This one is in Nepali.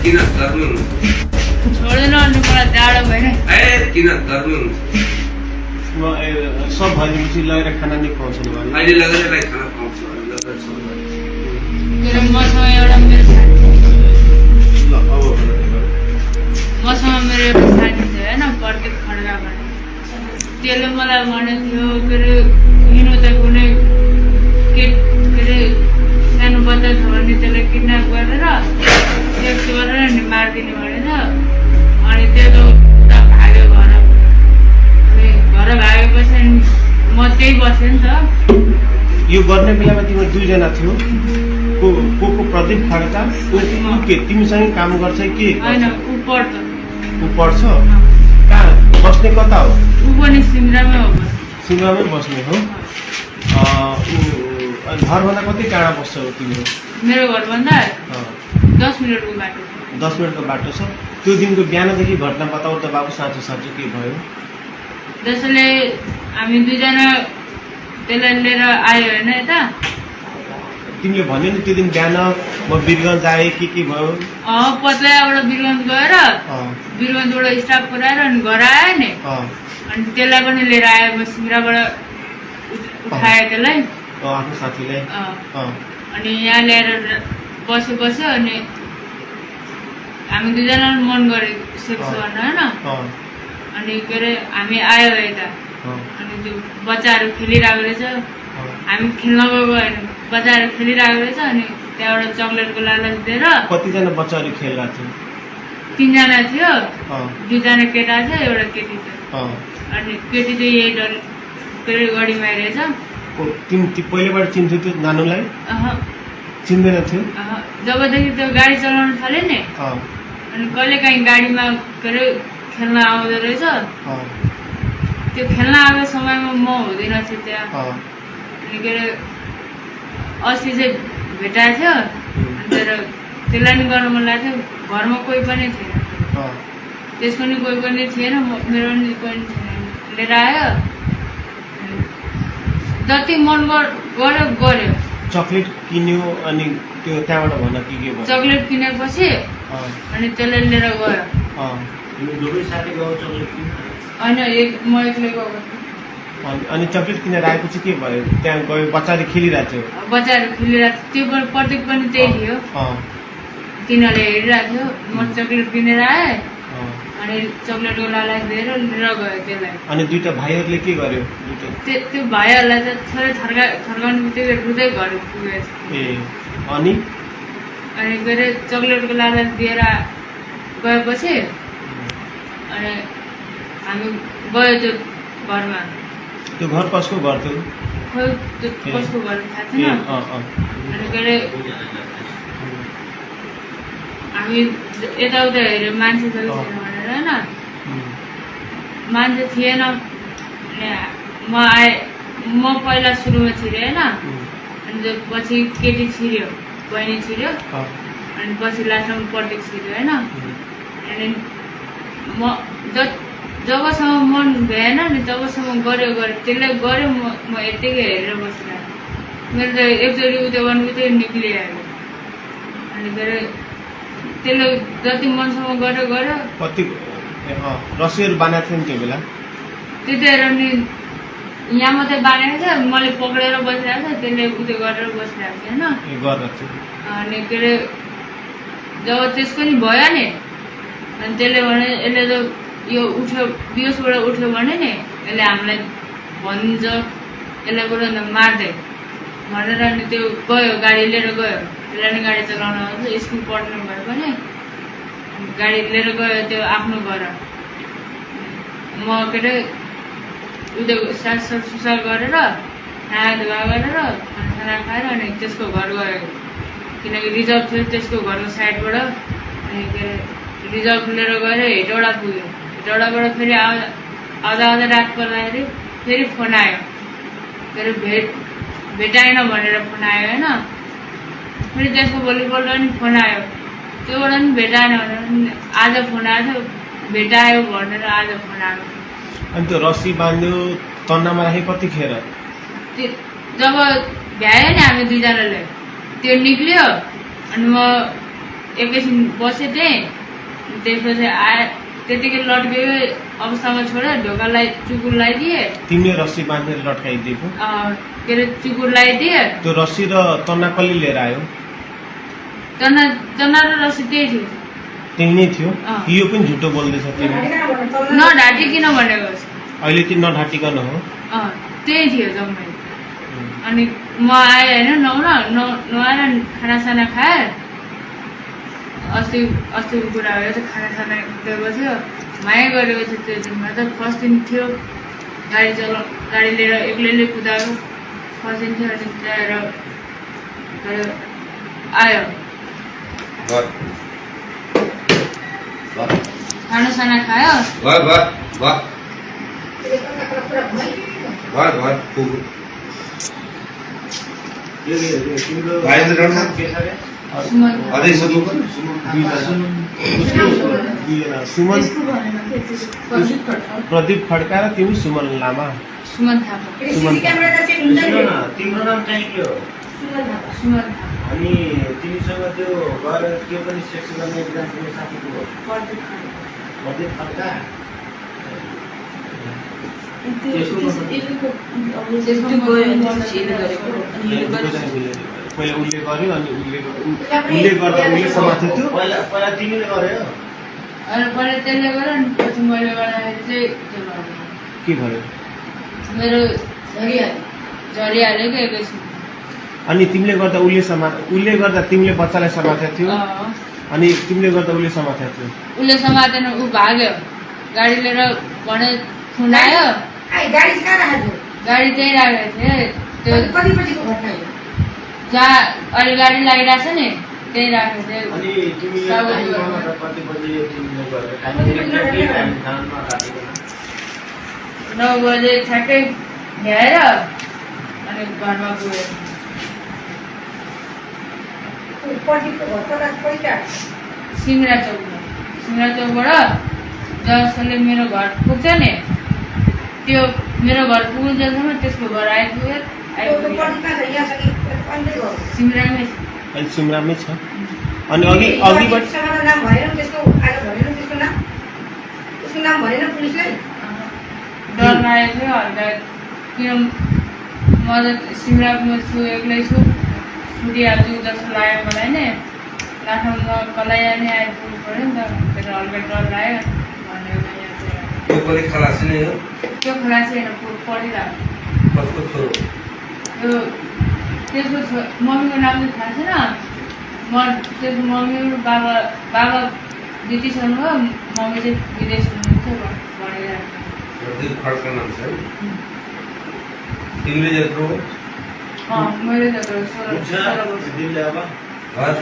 किन गर्नु छोड्दैन अनि मलाई जाडो भएन किन गर्नु सब भएपछि लगेर खाना नै खुवाउँछन् भने अहिले लगेर खाना खुवाउँछु मसँग एउटा मेरो मसँग मेरो एउटा साथी थियो होइन प्रत्येक खड्का भने त्यसले मलाई भनेको थियो के अरे हिँड्नु त कुनै के अरे सानो बच्चा छ भने त्यसलाई किडन्याप गरेर सेक्स गरेर नि मारिदिने भनेर अनि त्यो उता भाग्यो घर अनि घर भागेपछि म त्यही बसेँ नि त यो गर्ने बेलामा तिम्रो दुईजना थियो को प्रदीप खड्का के तिमीसँगै काम गर्छ कि होइन ऊ पढ्छ ऊ पढ्छ कहाँ बस्ने कता हो ऊ पनि सिमरामै हो सिङ्गामै बस्ने हो घरभन्दा कति टाढा बस्छ हो तिम्रो मेरो घरभन्दा 10 मिनटको बाटो 10 मिनटको बाटो छ त्यो दिनको बिहानदेखि घटना बताऊ त बाबु साँचो साँचो के भयो जसले हामी दुईजना त्यसलाई लिएर आयो होइन यता तिमीले भन्यो नि त्यो दिन बिहान म वीरगञ्ज आएँ के भयो पत्लाबाट वीरगञ्ज गएर वीरगञ्जबाट स्टाफ पुऱ्याएर अनि घर आयो नि अनि त्यसलाई पनि लिएर आयो म सिमराबाट उठाएँ त्यसलाई आफ्नो साथीलाई अनि यहाँ ल्याएर बस्यो अनि हामी दुईजना मन गऱ्यो सेक्स गर्न होइन अनि के अरे हामी आयो यता अनि त्यो बच्चाहरू खेलिरहेको रहेछ हामी खेल्न गएको होइन बच्चाहरू खेलिरहेको रहेछ अनि त्यहाँबाट चक्लेटको लालच दिएर कतिजना बच्चाहरू खेलिरहेको थियो 3 जना थियो 2 जना केटा थियो एउटा केटी थियो अनि केटी चाहिँ यही डर के अरे गढीमा रहेछ पहिलेबाट चिन्थ्यो त्यो नानुलाई चिन्दैन थियो जबदेखि त्यो गाडी चलाउन थाल्यो नि अनि कहिले काहीँ गाडीमा के अरे खेल्न आउँदो रहेछ त्यो खेल्न आएको समयमा म हुँदैन थिएँ त्यहाँ अनि के अरे अस्ति चाहिँ भेटाएको थियो अनि त्यसलाई नि गर्न मन लाग्थ्यो घरमा कोही पनि थिएन त्यसको नि कोही पनि थिएन मेरो नि कोही पनि थिएन लिएर आयो जति मन गर्यो चक्लेट किन्यो अनि त्यो त्यहाँबाट भन के भयो चक्लेट किनेपछि अनि त्यसलाई लिएर गयो होइन म एक्लै गएको अनि चक्लेट किनेर आएपछि के भयो त्यहाँ गयो बच्चाले खेलिरहेको थियो बच्चाहरू खेलिरहेको थियो त्यो प्रत्येक पनि त्यही थियो तिनीहरूले हेरिरहेको थियो म चक्लेट किनेर आएँ अनि चक्लेटको लालच दिएर लिएर गयो त्यसलाई अनि दुईटा भाइहरूले के गर्यो त्यो भाइहरूलाई चाहिँ थोरै थर्काउनु बित्तिकै रुँदै घर पुगेछ अनि के अरे चक्लेटको लालच दिएर गएपछि अनि हामी गयो त्यो घरमा त्यो घर कसको घर थियो खोइ त्यो कसको घर थाहा छैन अनि के अरे हामी यताउता हेऱ्यो मान्छे छैन भनेर होइन मान्छे थिएन म आएँ म पहिला सुरुमा छिरेँ होइन अनि पछि केटी छिर्यो बहिनी छिर्यो अनि पछि लास्टमा प्रत्येक छिर्यो होइन अनि म जबसम्म मन भएन नि तबसम्म गऱ्यो त्यसले गऱ्यो म यत्तिकै हेरेर बसिरहेको मेरो त एकचोटि उयो गर्नु बित्तिकै निक्लिहाल्यो अनि के अरे त्यसले जति मनसम्म गऱ्यो कति रसीहरू बाँधेको थियो नि त्यो बेला त्यतिखेर नि यहाँ मात्रै बाँधेको थियो मैले पक्रेर बसिरहेको थिएँ त्यसले उयो गरेर बसिरहेको थियो होइन अनि के अरे जब त्यसको नि भयो नि अनि त्यसले भने यसले त यो उठ्यो बिहोसबाट उठ्यो भने नि यसले हामीलाई भन्छ यसलाई बरु मार्दै भनेर अनि त्यो गयो गाडी लिएर गयो त्यसलाई नि गाडी चलाउन आउँछ स्कुल पढ्नु भयो भने गाडी लिएर गयो त्यो आफ्नो घर म के अरे उयो सुसा गरेर खाना धुवा गरेर खाना खाएर अनि त्यसको घर गयो किनकि रिजर्भ थियो त्यसको घरको साइडबाट अनि के अरे रिजर्भ लिएर गएर हेटौडा पुग्यो हेटौडाबाट फेरि आउँदा रात पर्दाखेरि फेरि फोन आयो के अरे भेटाएन भनेर फोन आयो होइन फेरि त्यसको भोलिपल्ट पनि फोन आयो त्योबाट पनि भेटाएन भनेर आज फोन आएको थियो भेटायो भनेर आज फोन आएको अनि त्यो रस्सी बाँध्यो तन्नामा राखे कतिखेर जब भ्यायो नि हामी दुईजनाले त्यो निक्ल्यो अनि म एकैछिन बसेँ त्यहीँ त्यसपछि आए त्यतिकै लट्केको अवस्थामा छोडेर ढोकालाई चुकुर लगाइदिएँ तिमीले रस्सी बाँधेर लट्काइदिएको के अरे चुकुर लगाइदिएँ त्यो रस्सी र तना कसले लिएर आयो तना र रस्सी त्यही थियो त्यही नै थियो अँ। यो पनि झुटो बोल्दैछ तिमी नढाँटिकन भनेको छ। अहिले चाहिँ नढाँटिकन हो त्यही थियो जम्मै अनि म आएँ होइन नुहाएर खानासाना खाएँ अस्तिको कुरा भयो त खानासाना दिएको थियो माया गरेको थियो त्यो दिनमा त फर्स्ट दिन थियो गाडी लिएर एक्लैले कुदाएको फर्स्ट दिन थियो अनि ल्याएर आयो खानासाना खायो सुमन प्रदीप खड्का र तिमी सुमन लामा सुमन थापा तिम्रो नाम चाहिँ के हो सुमन अनि तिमीसँग त्यो गएर त्यो पनि सेक्स गर्ने एकजना तिम्रो साथीको हो प्रदीप खड्का पहिला उसले गर्यो अनि उसले गर्दा उसले समातेको थियो पहिला तिमीले गर्यो अनि पहिला त्यसले गर्यो अनि पछि मैले गर्दाखेरि चाहिँ के भयो मेरो झरिहाल्यो क्या एकैछिन अनि तिमीले गर्दा उसले गर्दा तिमीले बच्चालाई समातेको थियो अनि तिमीले गर्दा उसले समातेको थियो उसले समातेन ऊ भाग्यो गाडी लिएर भने खुनायो गाडी त्यहीँ राखेको थिएँ त्यो जहाँ अहिले गाडी लागिरहेको छ नि त्यहीँ राखेको थिएँ अनि तिमीले कति बजे तिमीले गरेर 9 बजे ठ्याक्कै भ्याएर अनि घरमा गयो सिङ्गडा चौकबाट जसले मेरो घर पुग्छ नि त्यो मेरो घर पुग्नुसम्म त्यसको घर आइपुग्यो सिङ्गडामै अहिले सिमरामै छ अनि अघिबाट डर लागेको थियो हल्का किन म त सिमरामा छु एक्लै छु छुटिहाल्छु जस्तो लाग्यो मलाई नै लाठौँमा कलाइ नै आइपुग्नु पऱ्यो नि त त्यसले हल्का डर लाग्यो भनेको त्यो पनि खलासी नै हो त्यो खलासी होइन पढिरहेको कसको छोरो त्यो त्यसको मम्मीको नाम चाहिँ थाहा छैन त्यसको मम्मी बाबा ब्रिटिसहरू हो मम्मी चाहिँ विदेश हुनुहुन्छ भनिरहेको प्रदीप खड्का नाम छ तिमीले जत्रो मैले त 16 दिनले अब घर